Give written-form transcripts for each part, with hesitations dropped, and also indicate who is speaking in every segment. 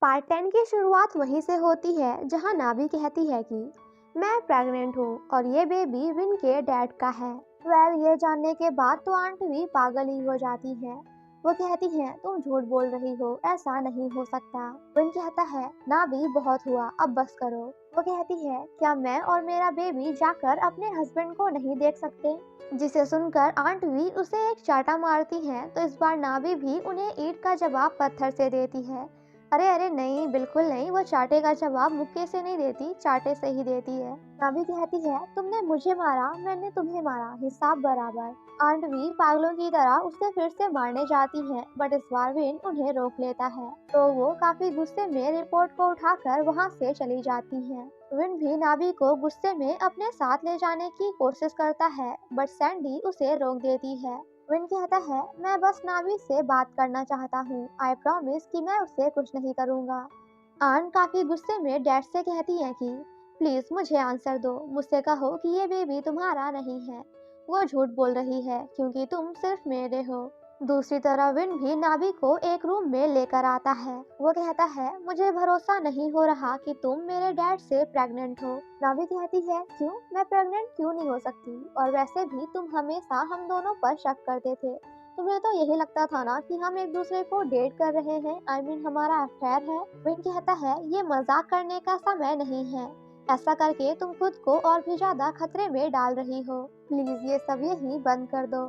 Speaker 1: Part 10 की शुरुआत वहीं से होती है जहां नाभी कहती है कि मैं प्रेग्नेंट हूँ और ये बेबी विन के डैड का है। ये जानने के बाद तो आंट भी पागल ही हो जाती है। वो कहती है तुम झूठ बोल रही हो, ऐसा नहीं हो सकता। विन कहता है नाभी बहुत हुआ, अब बस करो। वो कहती है क्या मैं और मेरा बेबी जाकर अपने हस्बैंड को नहीं देख सकते। जिसे सुनकर आंट भी उसे एक चाटा मारती है तो इस बार नाभी भी उन्हें ईंट का जवाब पत्थर से देती है। अरे अरे नहीं, बिल्कुल नहीं, वो चाटे का जवाब मुक्के से नहीं देती, चाटे से ही देती है। नाभी कहती है तुमने मुझे मारा, मैंने तुम्हें मारा, हिसाब बराबर। आंट भी पागलों की तरह उसे फिर से मारने जाती है बट इस बार विन उन्हें रोक लेता है तो वो काफी गुस्से में रिपोर्ट को उठाकर वहाँ से चली जाती है। विन भी नाभी को गुस्से में अपने साथ ले जाने की कोशिश करता है बट सैंडी उसे रोक देती है। विन कहता है मैं बस नावी से बात करना चाहता हूँ, आई प्रॉमिस कि मैं उससे कुछ नहीं करूँगा। आन काफी गुस्से में डैड से कहती है कि प्लीज मुझे आंसर दो, मुझसे कहो कि ये बेबी तुम्हारा नहीं है। वो झूठ बोल रही है क्योंकि तुम सिर्फ मेरे हो। दूसरी तरफ विन भी नाभी को एक रूम में लेकर आता है। वो कहता है मुझे भरोसा नहीं हो रहा कि तुम मेरे डैड से प्रेग्नेंट हो। नाभी कहती है क्यों, मैं प्रेग्नेंट क्यों नहीं हो सकती, और वैसे भी तुम हमेशा हम दोनों पर शक करते थे। तुम्हें तो यही लगता था ना कि हम एक दूसरे को डेट कर रहे हैं, आई मीन हमारा अफेयर है। विन कहता है ये मजाक करने का समय नहीं है, ऐसा करके तुम खुद को और भी ज्यादा खतरे में डाल रही हो, प्लीज ये सब यही बंद कर दो।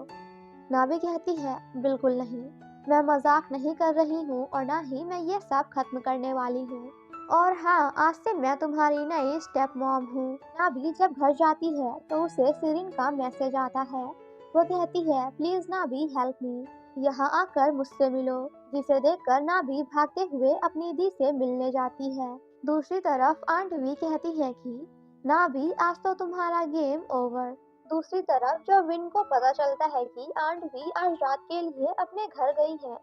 Speaker 1: नाभी कहती है बिल्कुल नहीं, मैं मजाक नहीं कर रही हूँ और ना ही मैं ये सब खत्म करने वाली हूँ। और हाँ, आज से मैं तुम्हारी नई स्टेप मॉम हूँ। नाभी जब घर जाती है तो उसे सिरिन का मैसेज आता है। वो कहती है प्लीज नाभी हेल्प मी, यहाँ आकर मुझसे मिलो। जिसे देखकर नाभी भागते हुए अपनी दी से मिलने जाती है। दूसरी तरफ आंट भी कहती है कि नाभी आज तो तुम्हारा गेम ओवर। दूसरी तरफ जब विन को पता चलता है कि आंट भी आज रात के लिए अपने घर गई है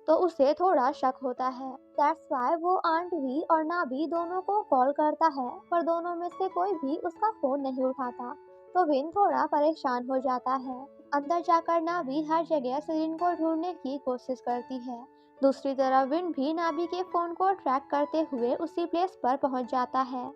Speaker 1: तो उसे थोड़ा शक होता है। दैट्स व्हाई वो आंट भी और नाभी दोनों को कॉल करता है पर दोनों में से कोई भी उसका फोन नहीं उठाता तो विन थोड़ा परेशान हो जाता है। अंदर जाकर नाभी हर जगह सिरिन को ढूंढने की कोशिश करती है। दूसरी तरफ विन भी नाभी के फोन को ट्रैक करते हुए उसी प्लेस पर पहुंच जाता है।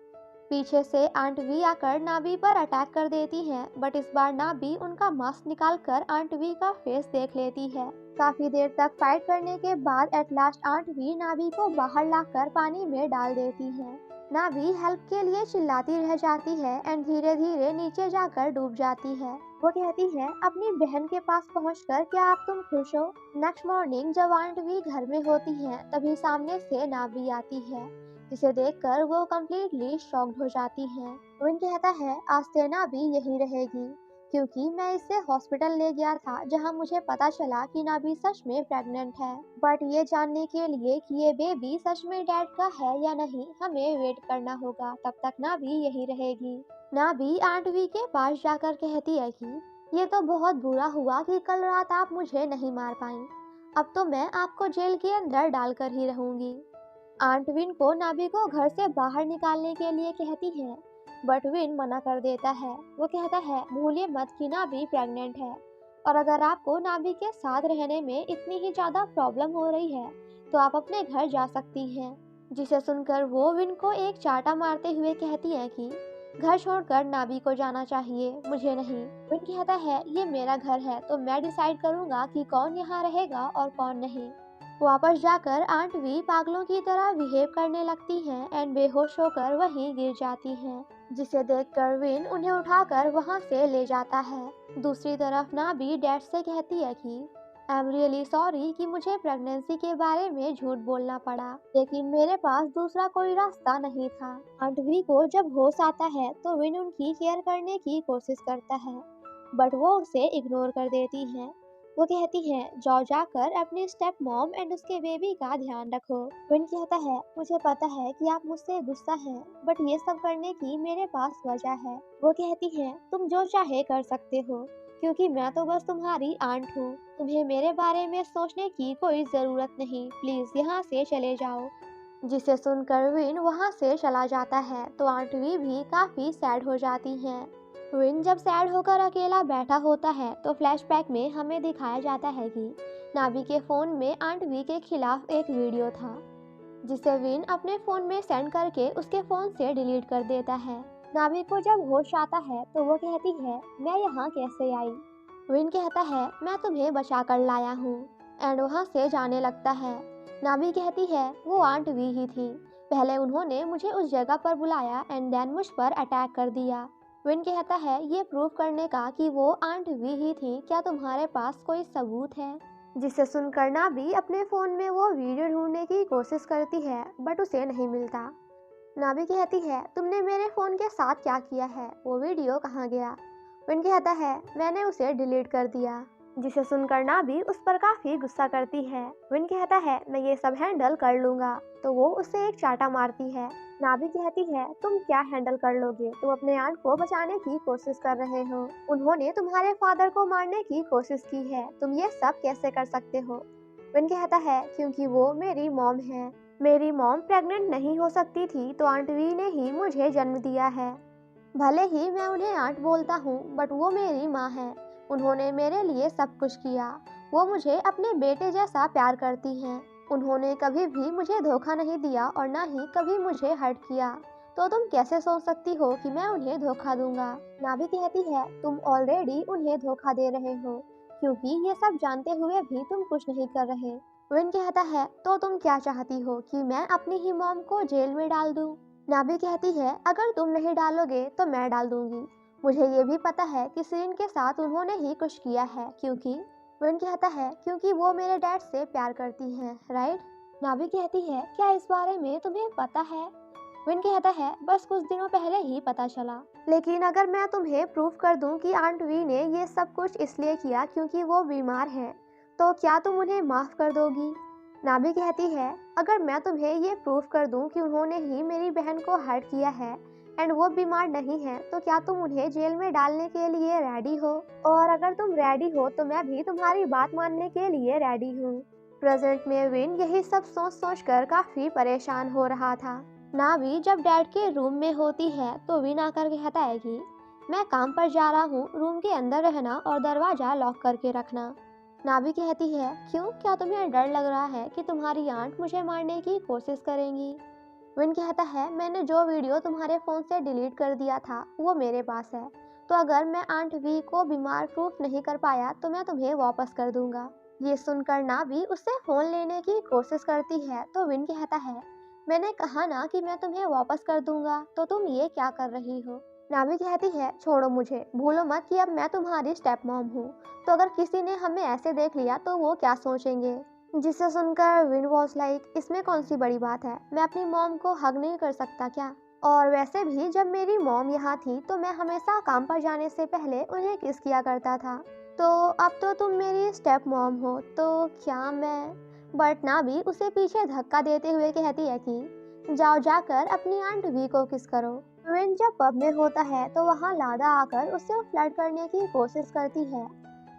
Speaker 1: पीछे से आंट वी आकर नाभी पर अटैक कर देती है बट इस बार नाभी उनका मास्क निकालकर आंट वी का फेस देख लेती है। काफी देर तक फाइट करने के बाद एट लास्ट आंट वी नाभी को बाहर लाकर पानी में डाल देती है। नाभी हेल्प के लिए चिल्लाती रह जाती है एंड धीरे धीरे नीचे जाकर डूब जाती है। वो कहती है अपनी बहन के पास पहुंचकर क्या आप तुम खुश हो। नेक्स्ट मॉर्निंग जब आंट वी घर में होती है तभी सामने से नाभी आती है जिसे देखकर वो कम्प्लीटली शॉक्ड हो जाती है। विन कहता है आज से नाभी यही रहेगी क्योंकि मैं इसे हॉस्पिटल ले गया था जहां मुझे पता चला कि नाभी सच में प्रेग्नेंट है। बट ये जानने के लिए कि ये बेबी सच में डैड का है या नहीं हमें वेट करना होगा, तब तक नाभी यही रहेगी। नाभी आंट वी के पास जाकर कहती है कि ये तो बहुत बुरा हुआ कि कल रात आप मुझे नहीं मार पाई, अब तो मैं आपको जेल के अंदर डालकर ही रहूंगी। आंट विन को नाभी को घर से बाहर निकालने के लिए कहती है बट विन मना कर देता है। वो कहता है भूलिए मत कि नाभी प्रेग्नेंट है और अगर आपको नाभी के साथ रहने में इतनी ही ज्यादा प्रॉब्लम हो रही है तो आप अपने घर जा सकती हैं। जिसे सुनकर वो विन को एक चाटा मारते हुए कहती है कि घर छोड़कर नाभी को जाना चाहिए, मुझे नहीं। विन कहता है ये मेरा घर है तो मैं डिसाइड करूंगा कि कौन यहाँ रहेगा और कौन नहीं। वापस जाकर आंट वी पागलों की तरह बिहेव करने लगती हैं एंड बेहोश होकर वहीं गिर जाती हैं। जिसे देखकर विन उन्हें उठाकर वहां से ले जाता है। दूसरी तरफ नाभी डैड से कहती है कि आई एम रियली सॉरी कि मुझे प्रेगनेंसी के बारे में झूठ बोलना पड़ा, लेकिन मेरे पास दूसरा कोई रास्ता नहीं था। आंट वी को जब होश आता है तो विन उनकी केयर करने की कोशिश करता है बट वो उसे इग्नोर कर देती हैं। वो कहती है जाओ जाकर अपनी स्टेप मॉम एंड उसके बेबी का ध्यान रखो। विन कहता है मुझे पता है कि आप मुझसे गुस्सा हैं बट ये सब करने की मेरे पास वजह है। वो कहती है तुम जो चाहे कर सकते हो क्योंकि मैं तो बस तुम्हारी आंट हूँ, तुम्हें मेरे बारे में सोचने की कोई जरूरत नहीं, प्लीज यहाँ से चले जाओ। जिसे सुनकर विन वहाँ से चला जाता है तो आंट वी भी काफी सैड हो जाती हैं। विन जब सैड होकर अकेला बैठा होता है तो फ्लैशबैक में हमें दिखाया जाता है कि नाभी के फोन में आंट वी के खिलाफ एक वीडियो था। जिसे विन अपने फोन में सेंड करके उसके फोन से डिलीट कर देता है। नावी को जब होश आता है तो वो कहती है, मैं यहाँ कैसे आई। विन कहता है, मैं तुम्हें बचा कर लाया हूँ, एंड वहाँ से जाने लगता है। नावी कहती है, वो आंट वी ही थी, पहले उन्होंने मुझे उस जगह पर बुलाया एंड देन मुझ पर अटैक कर दिया। विन कहता है, ये प्रूव करने का कि वो आंट वी ही थी, क्या तुम्हारे पास कोई सबूत है। जिसे सुनकर नावी अपने फ़ोन में वो वीडियो ढूंढने की कोशिश करती है, बट उसे नहीं मिलता। नावी कहती है, तुमने मेरे फ़ोन के साथ क्या किया है, वो वीडियो कहाँ गया। विन कहता है, मैंने उसे डिलीट कर दिया। जिसे सुनकर नावी उस पर काफ़ी गुस्सा करती है। विन कहता है, मैं ये सब हैंडल कर लूँगा, तो वो उसे एक चाटा मारती है। नावी कहती है, तुम क्या हैंडल कर लोगे, तुम अपने आंट को बचाने की कोशिश कर रहे हो, उन्होंने तुम्हारे फादर को मारने की कोशिश की है, तुम ये सब कैसे कर सकते हो। विन कहता है, क्योंकि वो मेरी मॉम है, मेरी मॉम प्रेग्नेंट नहीं हो सकती थी, तो आंट वी ने ही मुझे जन्म दिया है। भले ही मैं उन्हें आंट बोलता हूँ, बट वो मेरी माँ है, उन्होंने मेरे लिए सब कुछ किया, वो मुझे अपने बेटे जैसा प्यार करती हैं, उन्होंने कभी भी मुझे धोखा नहीं दिया और ना ही कभी मुझे हर्ट किया, तो तुम कैसे सोच सकती हो कि मैं उन्हें धोखा दूंगा। नाभी कहती है, तुम ऑलरेडी उन्हें धोखा दे रहे हो, क्योंकि ये सब जानते हुए भी तुम कुछ नहीं कर रहे। विन कहता है, तो तुम क्या चाहती हो कि मैं अपनी ही मॉम को जेल में डाल दूं। नाभी कहती है, अगर तुम नहीं डालोगे तो मैं डाल दूंगी, मुझे ये भी पता है कि सिरिन के साथ उन्होंने ही कुछ किया है, क्योंकि विन कहता है, क्योंकि वो मेरे डैड से प्यार करती हैं, राइट। नाभी कहती है, क्या इस बारे में तुम्हें पता है। विन कहता है, बस कुछ दिनों पहले ही पता चला, लेकिन अगर मैं तुम्हें प्रूफ कर दूं कि आंट वी ने ये सब कुछ इसलिए किया क्योंकि वो बीमार है, तो क्या तुम उन्हें माफ़ कर दोगी। नाभी कहती है, अगर मैं तुम्हें ये प्रूफ कर दूं कि उन्होंने ही मेरी बहन को हर्ट किया है एंड वो बीमार नहीं है, तो क्या तुम उन्हें जेल में डालने के लिए रेडी हो, और अगर तुम रेडी हो तो मैं भी तुम्हारी बात मानने के लिए रेडी हूँ। प्रेजेंट में विन यही सब सोच सोच कर काफ़ी परेशान हो रहा था। नावी जब डैड के रूम में होती है तो विन आकर कहता है कि मैं काम पर जा रहा हूँ, रूम के अंदर रहना और दरवाज़ा लॉक करके रखना। नावी कहती है, क्यों, क्या तुम्हें डर लग रहा है कि तुम्हारी आंट मुझे मारने की कोशिश करेंगी। विन कहता है, मैंने जो वीडियो तुम्हारे फ़ोन से डिलीट कर दिया था वो मेरे पास है, तो अगर मैं आंट वी को बीमार प्रूफ नहीं कर पाया तो मैं तुम्हें वापस कर दूंगा। ये सुनकर नावी उससे फ़ोन लेने की कोशिश करती है, तो विन कहता है, मैंने कहा ना कि मैं तुम्हें वापस कर दूंगा, तो तुम ये क्या कर रही हो। नावी कहती है, छोड़ो मुझे, भूलो मत कि अब मैं तुम्हारी स्टेप मॉम हूँ, तो अगर किसी ने हमें ऐसे देख लिया तो वो क्या सोचेंगे। जिसे सुनकर विन वॉज लाइक, इसमें कौन सी बड़ी बात है, मैं अपनी मॉम को हग नहीं कर सकता क्या, और वैसे भी जब मेरी मॉम यहाँ थी तो मैं हमेशा काम पर जाने से पहले उन्हें किस किया करता था, तो अब तो तुम मेरी स्टेप मॉम हो, तो क्या मैं। बट नाभी उसे पीछे धक्का देते हुए कहती है कि जाओ, जाकर अपनी आंट वी को किस करो। विन जब पब में होता है तो वहाँ लादा आकर उससे फ्लर्ट करने की कोशिश करती है,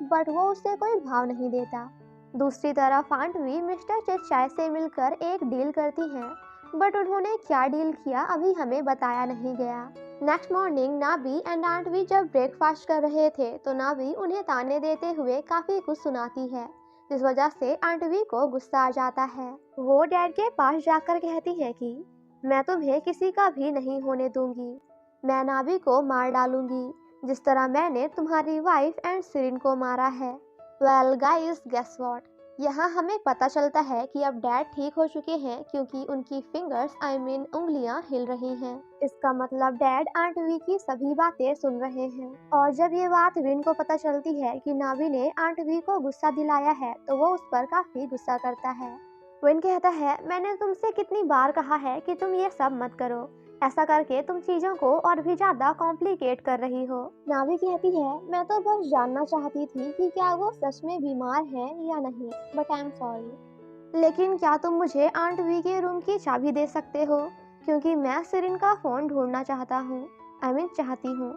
Speaker 1: बट वो उससे कोई भाव नहीं देता। दूसरी तरफ आंट वी मिस्टर चिचाई से मिलकर एक डील करती हैं, बट उन्होंने क्या डील किया अभी हमें बताया नहीं गया। नेक्स्ट मॉर्निंग नावी एंड आंट वी जब ब्रेकफास्ट कर रहे थे तो नावी उन्हें ताने देते हुए काफ़ी कुछ सुनाती है, जिस वजह से आंट वी को गुस्सा आ जाता है। वो डैड के पास जाकर कहती है कि मैं तुम्हें किसी का भी नहीं होने दूंगी, मैं नावी को मार डालूंगी, जिस तरह मैंने तुम्हारी वाइफ एंड सिरिन को मारा है। वेल गाइस, गेस व्हाट, यहाँ हमें पता चलता है कि अब डैड ठीक हो चुके हैं, क्योंकि उनकी फिंगर्स उंगलियां हिल रही हैं। इसका मतलब डैड आंट वी की सभी बातें सुन रहे हैं, और जब ये बात विन को पता चलती है कि नावी ने आंट वी को गुस्सा दिलाया है तो वो उस पर काफी गुस्सा करता है। विन कहता है, मैंने तुमसे कितनी बार कहा है कि तुम ये सब मत करो, ऐसा करके तुम चीजों को और भी ज्यादा कॉम्प्लिकेट कर रही हो। नावी कहती है, मैं तो बस जानना चाहती थी कि क्या वो सच में बीमार है या नहीं, बट आई एम सॉरी, लेकिन क्या तुम मुझे आंट वी के रूम की चाबी दे सकते हो, क्योंकि मैं सिरिन का फोन ढूंढना चाहता हूँ, चाहती हूँ।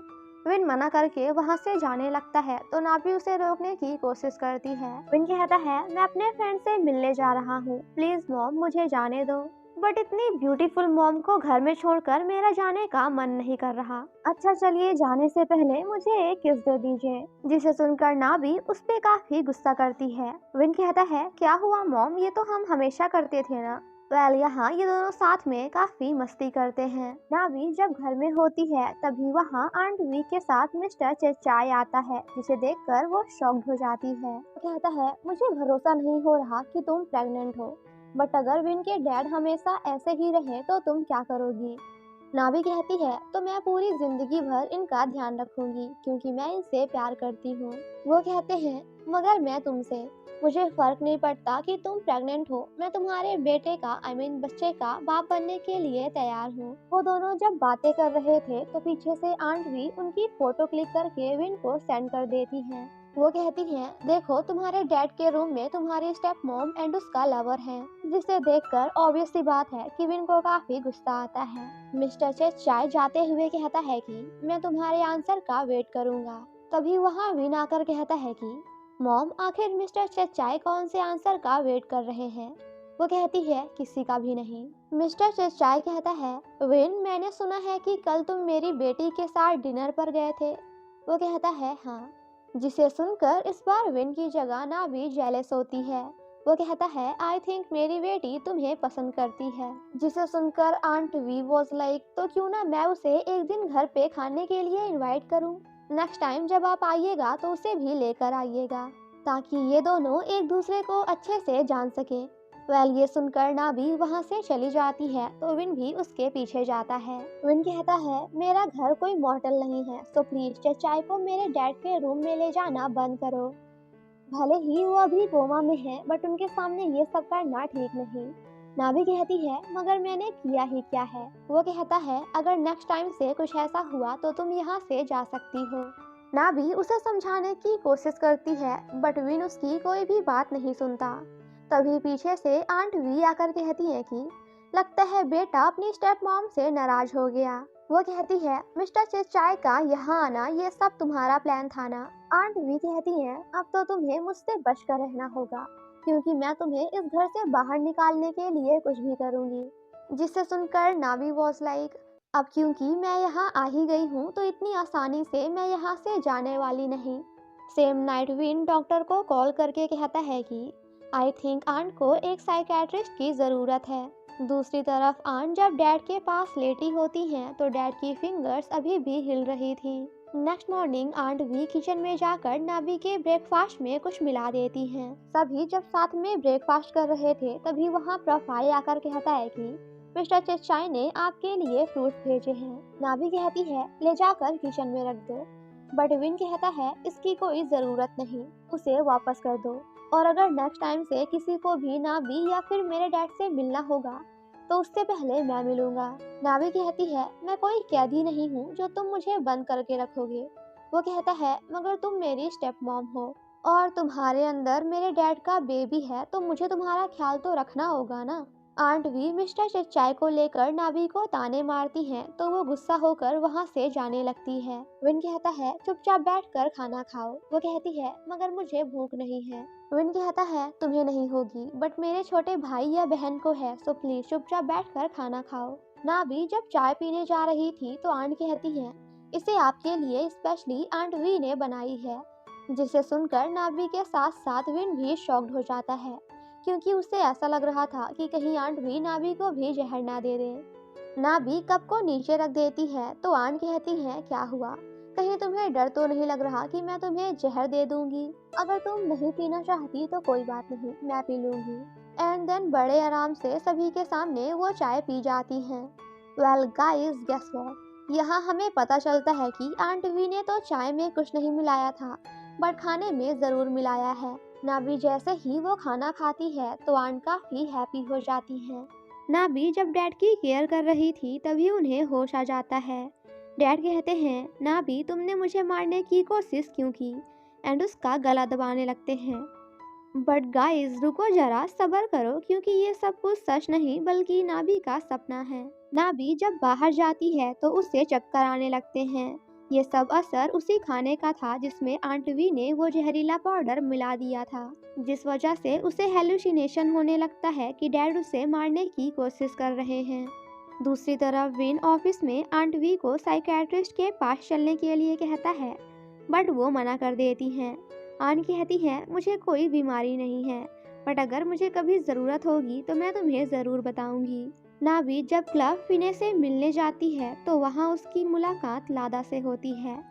Speaker 1: विन मना करके वहाँ से जाने लगता है तो नावी उसे रोकने की कोशिश करती है। विन कहता है, मैं अपने फ्रेंड से मिलने जा रहा हूँ, प्लीज मॉम मुझे जाने दो। बट इतनी ब्यूटीफुल मॉम को घर में छोड़कर मेरा जाने का मन नहीं कर रहा। अच्छा चलिए, जाने से पहले मुझे एक किस दे दीजिए। जिसे सुनकर नावी उस पे काफी गुस्सा करती है। विन कहता है, क्या हुआ मॉम, ये तो हम हमेशा करते थे ना। यहाँ ये दोनों साथ में काफी मस्ती करते हैं। नावी जब घर में होती है तभी वहाँ आंट वी के साथ मिस्टर चेचाई आता है, जिसे देखकर वो शॉक्ड हो जाती है। वो कहता है, मुझे भरोसा नहीं हो रहा कि तुम प्रेग्नेंट हो, बट अगर विन के डैड हमेशा ऐसे ही रहे तो तुम क्या करोगी? नाभी कहती है, तो मैं पूरी जिंदगी भर इनका ध्यान रखूंगी क्योंकि मैं इनसे प्यार करती हूँ। वो कहते हैं, मगर मैं तुमसे, मुझे फर्क नहीं पड़ता कि तुम प्रेग्नेंट हो, मैं तुम्हारे बेटे का बच्चे का बाप बनने के लिए तैयार हूँ। वो दोनों जब बातें कर रहे थे तो पीछे से आंट भी उनकी फोटो क्लिक करके विन को सेंड कर देती है। वो कहती हैं, देखो तुम्हारे डैड के रूम में तुम्हारी स्टेप मॉम एंड उसका लवर है, जिसे देखकर ऑब्वियस सी बात है कि विन को काफी गुस्सा आता है। मिस्टर चाय जाते हुए कहता है कि मैं तुम्हारे आंसर का वेट करूंगा। तभी वहाँ विन आकर कहता है कि मॉम, आखिर मिस्टर चाय कौन से आंसर का वेट कर रहे हैं? वो कहती है, किसी का भी नहीं। मिस्टर चाय कहता है, विन, मैंने सुना है कि कल तुम मेरी बेटी के साथ डिनर पर गए थे। वो कहता है, हाँ। जिसे सुनकर इस बार विन की जगह नावी जेलस होती है। वो कहता है, आई थिंक मेरी बेटी तुम्हें पसंद करती है। जिसे सुनकर आंट वी वॉज लाइक, तो क्यों ना मैं उसे एक दिन घर पे खाने के लिए इनवाइट करूं। नेक्स्ट टाइम जब आप आइएगा तो उसे भी लेकर आइएगा, ताकि ये दोनों एक दूसरे को अच्छे से जान सके। ये सुनकर नाभी वहाँ से चली जाती है तो विन भी उसके पीछे जाता है। विन कहता है, मेरा घर कोई मॉडल नहीं है, सो प्लीज चचाई को मेरे डैड के रूम में ले जाना बंद करो। भले ही वो अभी कोमा में है, बट उनके सामने ये सब करना ठीक नहीं। नाभी कहती है, मगर मैंने किया ही क्या है? वो कहता है, अगर नेक्स्ट टाइम से कुछ ऐसा हुआ तो तुम यहाँ से जा सकती हो। नाभी उसे समझाने की कोशिश करती है, बट विन उसकी कोई भी बात नहीं सुनता। तभी पीछे से आंट वी आकर कहती है कि लगता है बेटा अपनी स्टेप मॉम से नाराज हो गया। वो कहती है, मिस्टर चेचाई का यहाँ आना ये सब तुम्हारा प्लान था ना? आंट वी कहती है, अब तो तुम्हें मुझसे बचकर रहना होगा, क्योंकि मैं तुम्हें इस घर से बाहर निकालने के लिए कुछ भी करूंगी। जिसे सुनकर नावी वॉज लाइक, अब क्योंकि मैं यहाँ आ ही गई हूँ तो इतनी आसानी से मैं यहाँ से जाने वाली नहीं। सेम नाइट विन डॉक्टर को कॉल करके कहता है कि आई थिंक आंट को एक साइकेट्रिस्ट की ज़रूरत है। दूसरी तरफ आंट जब डैड के पास लेटी होती हैं तो डैड की फिंगर्स अभी भी हिल रही थी। नेक्स्ट मॉर्निंग आंट भी किचन में जाकर नाभी के ब्रेकफास्ट में कुछ मिला देती हैं। सभी जब साथ में ब्रेकफास्ट कर रहे थे तभी वहाँ प्रोफाइल आकर कहता है कि मिस्टर चेचाई ने आपके लिए फ्रूट्स भेजे हैं। नाभी कहती है, ले जाकर किचन में रख दो, बट विन कहता है, इसकी कोई ज़रूरत नहीं, उसे वापस कर दो, और अगर नेक्स्ट टाइम से किसी को भी नाभी या फिर मेरे डैड से मिलना होगा तो उससे पहले मैं मिलूंगा। नाभी कहती है, मैं कोई कैदी नहीं हूँ जो तुम मुझे बंद करके रखोगे। वो कहता है, मगर तुम मेरी स्टेप मॉम हो और तुम्हारे अंदर मेरे डैड का बेबी है, तो मुझे तुम्हारा ख्याल तो रखना होगा ना। आंट भी मिस्टर चचाई को लेकर नाभी को ताने मारती हैं तो वो गुस्सा होकर वहाँ से जाने लगती है। विन कहता है, चुपचाप बैठकर खाना खाओ। वो कहती है, मगर मुझे भूख नहीं है। विन कहता है, तुम्हें नहीं होगी, बट मेरे छोटे भाई या बहन को है, सो प्लीज चुपचाप बैठकर खाना खाओ। नाभी जब चाय पीने जा रही थी तो आंट कहती है, इसे आपके लिए स्पेशली आंट वी ने बनाई है। जिसे सुनकर नाभी के साथ साथ विन भी शॉक्ड हो जाता है, क्योंकि उसे ऐसा लग रहा था कि कहीं आंट भी नाभी को भी जहर ना दे दे। नाभी कप को नीचे रख देती है तो आंट कहती है, क्या हुआ? कहीं तुम्हें डर तो नहीं लग रहा कि मैं तुम्हें जहर दे दूंगी? अगर तुम नहीं पीना चाहती तो कोई बात नहीं, मैं पी लूंगी। एंड देन बड़े आराम से सभी के सामने वो चाय पी जाती हैं। Well guys, guess what? यहाँ हमें पता चलता है कि आंट वी ने तो चाय में कुछ नहीं मिलाया था, बट खाने में जरूर मिलाया है। नाभी जैसे ही वो खाना खाती है तो आंट काफी हैप्पी हो जाती है। नाभी जब डैड की केयर कर रही थी तभी उन्हें होश आ जाता है। डैड कहते हैं, नाभी तुमने मुझे मारने की कोशिश क्यों की? एंड उसका गला दबाने लगते हैं। बट गाइस रुको जरा, सब्र करो, क्योंकि ये सब कुछ सच नहीं बल्कि नाभी का सपना है। नाभी जब बाहर जाती है तो उसे चक्कर आने लगते हैं। ये सब असर उसी खाने का था जिसमें आंट वी ने वो जहरीला पाउडर मिला दिया था, जिस वजह से उसे हेलुसिनेशन होने लगता है कि डैड उसे मारने की कोशिश कर रहे हैं। दूसरी तरफ विन ऑफिस में आंट वी को साइकेट्रिस्ट के पास चलने के लिए कहता है, बट वो मना कर देती हैं। आंट कहती है, मुझे कोई बीमारी नहीं है, बट अगर मुझे कभी ज़रूरत होगी तो मैं तुम्हें ज़रूर बताऊंगी। नावी जब क्लब फिने से मिलने जाती है तो वहाँ उसकी मुलाकात लादा से होती है।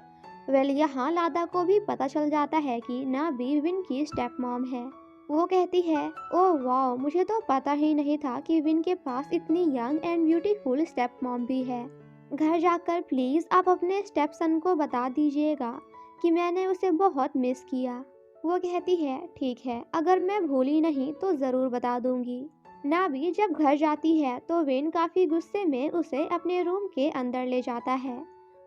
Speaker 1: यहाँ लादा को भी पता चल जाता है कि नावी विन की स्टेप मॉम है। वो कहती है, ओह वाह, मुझे तो पता ही नहीं था कि विन के पास इतनी young and beautiful step mom भी है। घर जाकर प्लीज़ आप अपने स्टेप सन को बता दीजिएगा कि मैंने उसे बहुत मिस किया। वो कहती है, ठीक है, अगर मैं भूली नहीं तो ज़रूर बता दूंगी। नावी जब घर जाती है तो विन काफ़ी गुस्से में उसे अपने रूम के अंदर ले जाता है।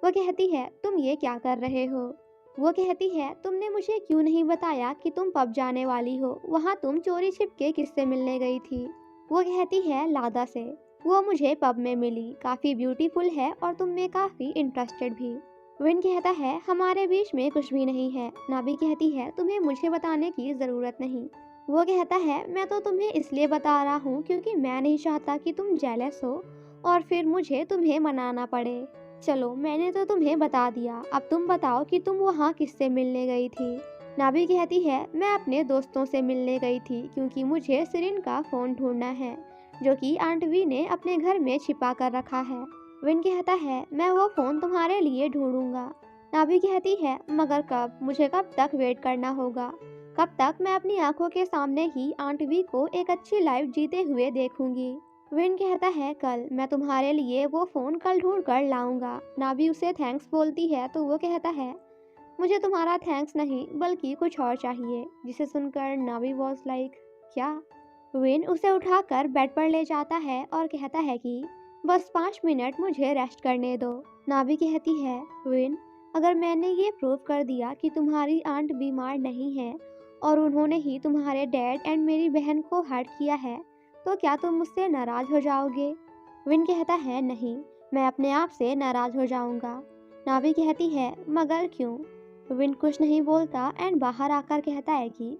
Speaker 1: वो कहती है, तुम ये क्या कर रहे हो? वो कहती है, तुमने मुझे क्यों नहीं बताया कि तुम पब जाने वाली हो? वहाँ तुम चोरी छिपके किससे मिलने गई थी? वो कहती है, लादा से। वो मुझे पब में मिली, काफ़ी ब्यूटीफुल है और तुम में काफ़ी इंटरेस्टेड भी। विन कहता है, हमारे बीच में कुछ भी नहीं है। नाभी कहती है, तुम्हें मुझे बताने की ज़रूरत नहीं। वो कहता है, मैं तो तुम्हें इसलिए बता रहा हूँ क्योंकि मैं नहीं चाहता कि तुम जेलस हो और फिर मुझे तुम्हें मनाना पड़े। चलो, मैंने तो तुम्हें बता दिया, अब तुम बताओ कि तुम वहाँ किससे मिलने गई थी। नाभी कहती है, मैं अपने दोस्तों से मिलने गई थी क्योंकि मुझे सिरिन का फ़ोन ढूंढना है जो कि आंट वी ने अपने घर में छिपा कर रखा है। विन कहता है, मैं वो फ़ोन तुम्हारे लिए ढूंढूंगा। नाभी कहती है, मगर कब? मुझे कब तक वेट करना होगा? कब तक मैं अपनी आंखों के सामने ही आंट वी को एक अच्छी लाइफ जीते हुए देखूंगी? विन कहता है, कल मैं तुम्हारे लिए वो फ़ोन कल ढूंढ कर लाऊंगा। नाभी उसे थैंक्स बोलती है तो वो कहता है, मुझे तुम्हारा थैंक्स नहीं बल्कि कुछ और चाहिए। जिसे सुनकर नावी वॉज लाइक, क्या? विन उसे उठाकर बेड पर ले जाता है और कहता है कि बस 5 मिनट मुझे रेस्ट करने दो। नावी कहती है, विन, अगर मैंने ये प्रूव कर दिया कि तुम्हारी आंट बीमार नहीं है और उन्होंने ही तुम्हारे डैड एंड मेरी बहन को हर्ट किया है तो क्या तुम मुझसे नाराज़ हो जाओगे? विन कहता है, नहीं, मैं अपने आप से नाराज़ हो जाऊंगा। नावी कहती है, मगर क्यों? विन कुछ नहीं बोलता एंड बाहर आकर कहता है कि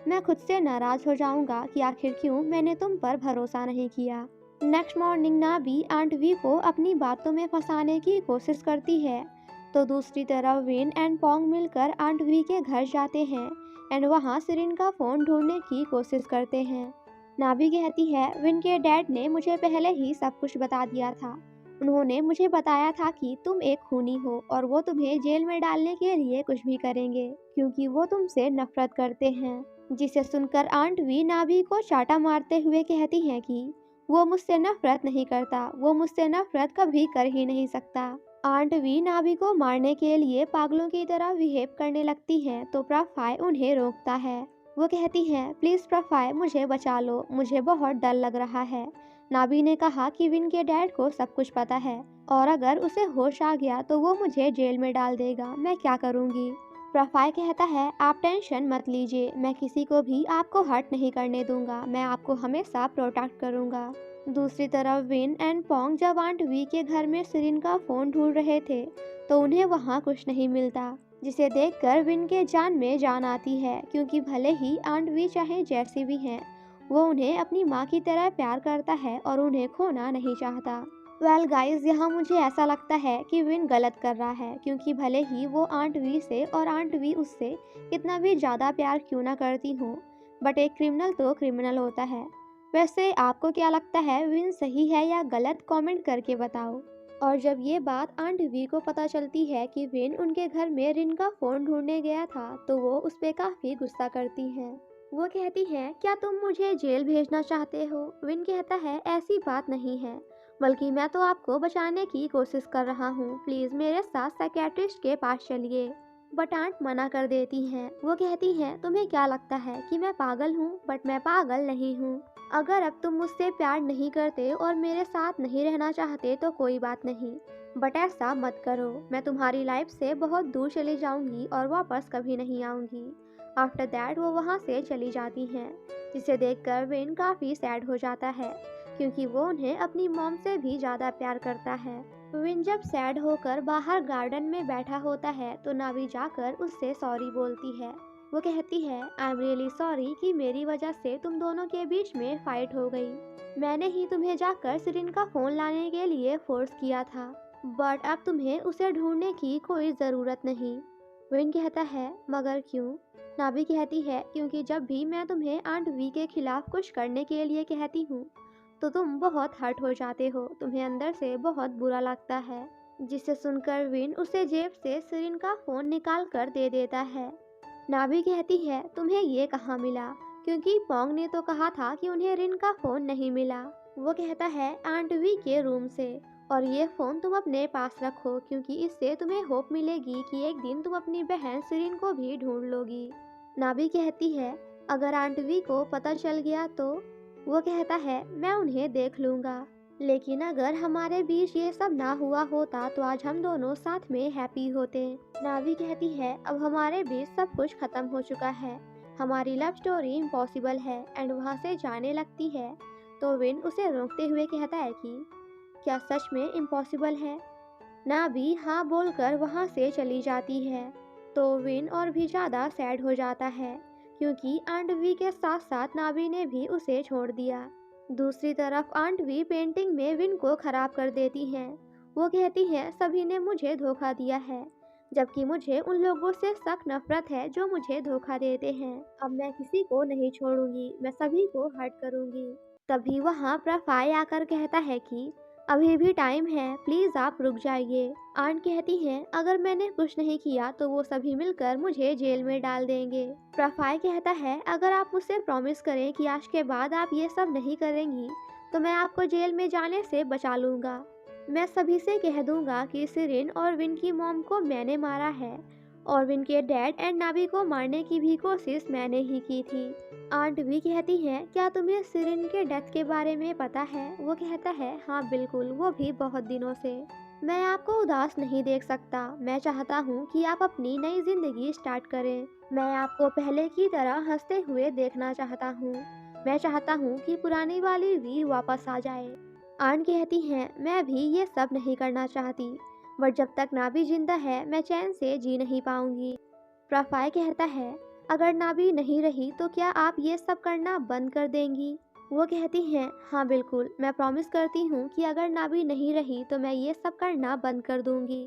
Speaker 1: मैं खुद से नाराज़ हो जाऊंगा कि आखिर क्यों मैंने तुम पर भरोसा नहीं किया। नेक्स्ट मॉर्निंग नावी आंट वी को अपनी बातों में फंसाने की कोशिश करती है तो दूसरी तरफ विन एंड पोंग मिलकर आंट वी के घर जाते हैं एंड वहाँ सिरिन का फ़ोन ढूंढने की कोशिश करते हैं। नाभी कहती है, विन के डैड ने मुझे पहले ही सब कुछ बता दिया था। उन्होंने मुझे बताया था कि तुम एक खूनी हो और वो तुम्हें जेल में डालने के लिए कुछ भी करेंगे क्योंकि वो तुमसे नफरत करते हैं। जिसे सुनकर आंट वी नाभी को चाटा मारते हुए कहती हैं कि वो मुझसे नफरत नहीं करता, वो मुझसे नफरत कभी कर ही नहीं सकता। आंट वी नाभी को मारने के लिए पागलों की तरह बिहेव करने लगती हैं तो प्रफाई उन्हें रोकता है। वो कहती हैं, प्लीज़ प्रफाई, मुझे बचा लो, मुझे बहुत डर लग रहा है। नाभी ने कहा कि विन के डैड को सब कुछ पता है और अगर उसे होश आ गया तो वो मुझे जेल में डाल देगा, मैं क्या करूँगी? प्रफाई कहता है, आप टेंशन मत लीजिए, मैं किसी को भी आपको हर्ट नहीं करने दूंगा, मैं आपको हमेशा प्रोटेक्ट करूँगा। दूसरी तरफ विन एंड पोंग जब आंट वी के घर में सिरिन का फ़ोन ढूंढ रहे थे तो उन्हें वहाँ कुछ नहीं मिलता, जिसे देखकर विन के जान में जान आती है क्योंकि भले ही आंट वी चाहे जैसी भी हैं, वो उन्हें अपनी माँ की तरह प्यार करता है और उन्हें खोना नहीं चाहता। वेल गाइस, यहाँ मुझे ऐसा लगता है कि विन गलत कर रहा है क्योंकि भले ही वो आंट वी से और आंट वी उससे कितना भी ज़्यादा प्यार क्यों ना करती हो, बट एक क्रिमिनल तो क्रिमिनल होता है। वैसे आपको क्या लगता है, विन सही है या गलत? कमेंट करके बताओ। और जब ये बात आंट वी को पता चलती है कि विन उनके घर में रिन का फ़ोन ढूंढने गया था तो वो उस पर काफ़ी गुस्सा करती हैं। वो कहती है, क्या तुम मुझे जेल भेजना चाहते हो? विन कहता है, ऐसी बात नहीं है, बल्कि मैं तो आपको बचाने की कोशिश कर रहा हूँ, प्लीज़ मेरे साथ साइकियाट्रिस्ट के पास चलिए। बट आंट मना कर देती हैं। वो कहती हैं, तुम्हें क्या लगता है कि मैं पागल हूँ? बट मैं पागल नहीं हूँ। अगर अब तुम मुझसे प्यार नहीं करते और मेरे साथ नहीं रहना चाहते तो कोई बात नहीं, बट ऐसा मत करो, मैं तुम्हारी लाइफ से बहुत दूर चली जाऊंगी और वापस कभी नहीं आऊंगी। आफ्टर दैट वो वहाँ से चली जाती हैं, जिसे देखकर विन काफ़ी सैड हो जाता है क्योंकि वो उन्हें अपनी मॉम से भी ज़्यादा प्यार करता है। विन जब सैड होकर बाहर गार्डन में बैठा होता है तो नावी जाकर उससे सॉरी बोलती है। वो कहती है, आई एम रियली सॉरी कि मेरी वजह से तुम दोनों के बीच में फाइट हो गई। मैंने ही तुम्हें जाकर सिरिन का फ़ोन लाने के लिए फोर्स किया था, बट अब तुम्हें उसे ढूंढने की कोई ज़रूरत नहीं। विन कहता है, मगर क्यों? नाभी कहती है क्योंकि जब भी मैं तुम्हें आंट वी के खिलाफ कुछ करने के लिए कहती हूँ तो तुम बहुत हर्ट हो जाते हो, तुम्हें अंदर से बहुत बुरा लगता है। जिसे सुनकर विन उसे जेब से सिरिन का फ़ोन निकाल कर दे देता है। नाभी कहती है तुम्हें ये कहाँ मिला, क्योंकि पोंग ने तो कहा था कि उन्हें रिन का फ़ोन नहीं मिला। वो कहता है आंट वी के रूम से, और ये फ़ोन तुम अपने पास रखो क्योंकि इससे तुम्हें होप मिलेगी कि एक दिन तुम अपनी बहन सिरिन को भी ढूंढ लोगी। नाभी कहती है अगर आंट वी को पता चल गया तो। वो कहता है मैं उन्हें देख लूँगा, लेकिन अगर हमारे बीच ये सब ना हुआ होता तो आज हम दोनों साथ में हैप्पी होते। नावी कहती है अब हमारे बीच सब कुछ खत्म हो चुका है, हमारी लव स्टोरी इम्पॉसिबल है, एंड वहाँ से जाने लगती है तो विन उसे रोकते हुए कहता है कि क्या सच में इम्पॉसिबल है। नावी हाँ बोलकर वहाँ से चली जाती है तो विन और भी ज़्यादा सैड हो जाता है क्योंकि आंट वी के साथ साथ नावी ने भी उसे छोड़ दिया। दूसरी तरफ आंट वी पेंटिंग में विन को खराब कर देती हैं। वो कहती है सभी ने मुझे धोखा दिया है, जबकि मुझे उन लोगों से सख्त नफरत है जो मुझे धोखा देते हैं। अब मैं किसी को नहीं छोड़ूंगी, मैं सभी को हर्ट करूंगी। तभी वहाँ प्रफाई आकर कहता है कि अभी भी टाइम है, प्लीज़ आप रुक जाइए। आंट कहती हैं अगर मैंने कुछ नहीं किया तो वो सभी मिलकर मुझे जेल में डाल देंगे। प्रफाई कहता है अगर आप मुझसे प्रॉमिस करें कि आज के बाद आप ये सब नहीं करेंगी तो मैं आपको जेल में जाने से बचा लूँगा। मैं सभी से कह दूँगा कि सिरिन और विन की मॉम को मैंने मारा है और विन के डैड एंड नाभी को मारने की भी कोशिश मैंने ही की थी। आंट भी कहती हैं क्या तुम्हें सिरिन के डेथ के बारे में पता है। वो कहता है हाँ बिल्कुल, वो भी बहुत दिनों से। मैं आपको उदास नहीं देख सकता, मैं चाहता हूँ कि आप अपनी नई जिंदगी स्टार्ट करें। मैं आपको पहले की तरह हंसते हुए देखना चाहता हूँ। मैं चाहता हूँ कि पुरानी वाली वी वापस आ जाए। आंट कहती हैं मैं भी ये सब नहीं करना चाहती, बट जब तक नाभी जिंदा है मैं चैन से जी नहीं पाऊंगी। प्रफाई कहता है अगर नाभी नहीं रही तो क्या आप ये सब करना बंद कर देंगी। वो कहती हैं हाँ बिल्कुल, मैं प्रॉमिस करती हूँ कि अगर नाभी नहीं रही तो मैं ये सब करना बंद कर दूंगी।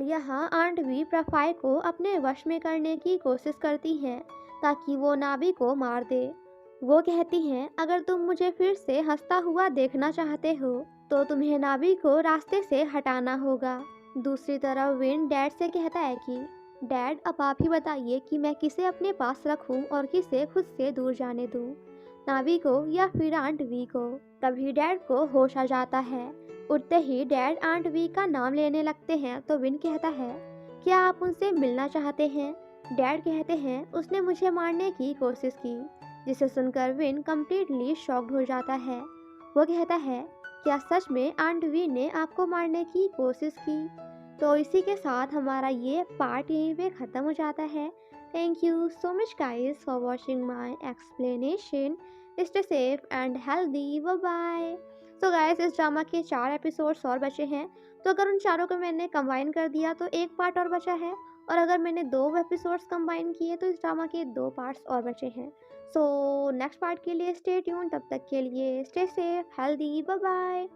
Speaker 1: यहाँ आंट भी प्रफाई को अपने वश में करने की कोशिश करती हैं ताकि वो नाभी को मार दे। वो कहती हैं अगर तुम मुझे फिर से हंसता हुआ देखना चाहते हो तो तुम्हें नाभी को रास्ते से हटाना होगा। दूसरी तरफ विन डैड से कहता है कि डैड अब आप ही बताइए कि मैं किसे अपने पास रखूं और किसे खुद से दूर जाने दूं, नावी को या फिर आंट वी को। तभी डैड को होश आ जाता है। उठते ही डैड आंट वी का नाम लेने लगते हैं तो विन कहता है क्या आप उनसे मिलना चाहते हैं। डैड कहते हैं उसने मुझे मारने की कोशिश की, जिसे सुनकर विन कम्प्लीटली शॉक्ड हो जाता है। वो कहता है क्या सच में आंट वी ने आपको मारने की कोशिश की। तो इसी के साथ हमारा ये पार्ट यहीं पे ख़त्म हो जाता है। Thank you so much guys for watching my explanation. Stay safe and healthy, bye bye. तो गाइस इस ड्रामा के 4 एपिसोड्स और बचे हैं, तो अगर उन चारों को मैंने कंबाइन कर दिया तो एक पार्ट और बचा है, और अगर मैंने 2 एपिसोड्स कंबाइन किए तो इस ड्रामा के 2 पार्ट्स और बचे हैं। सो नेक्स्ट पार्ट के लिए स्टे ट्यून, तब तक के लिए stay safe healthy, bye bye.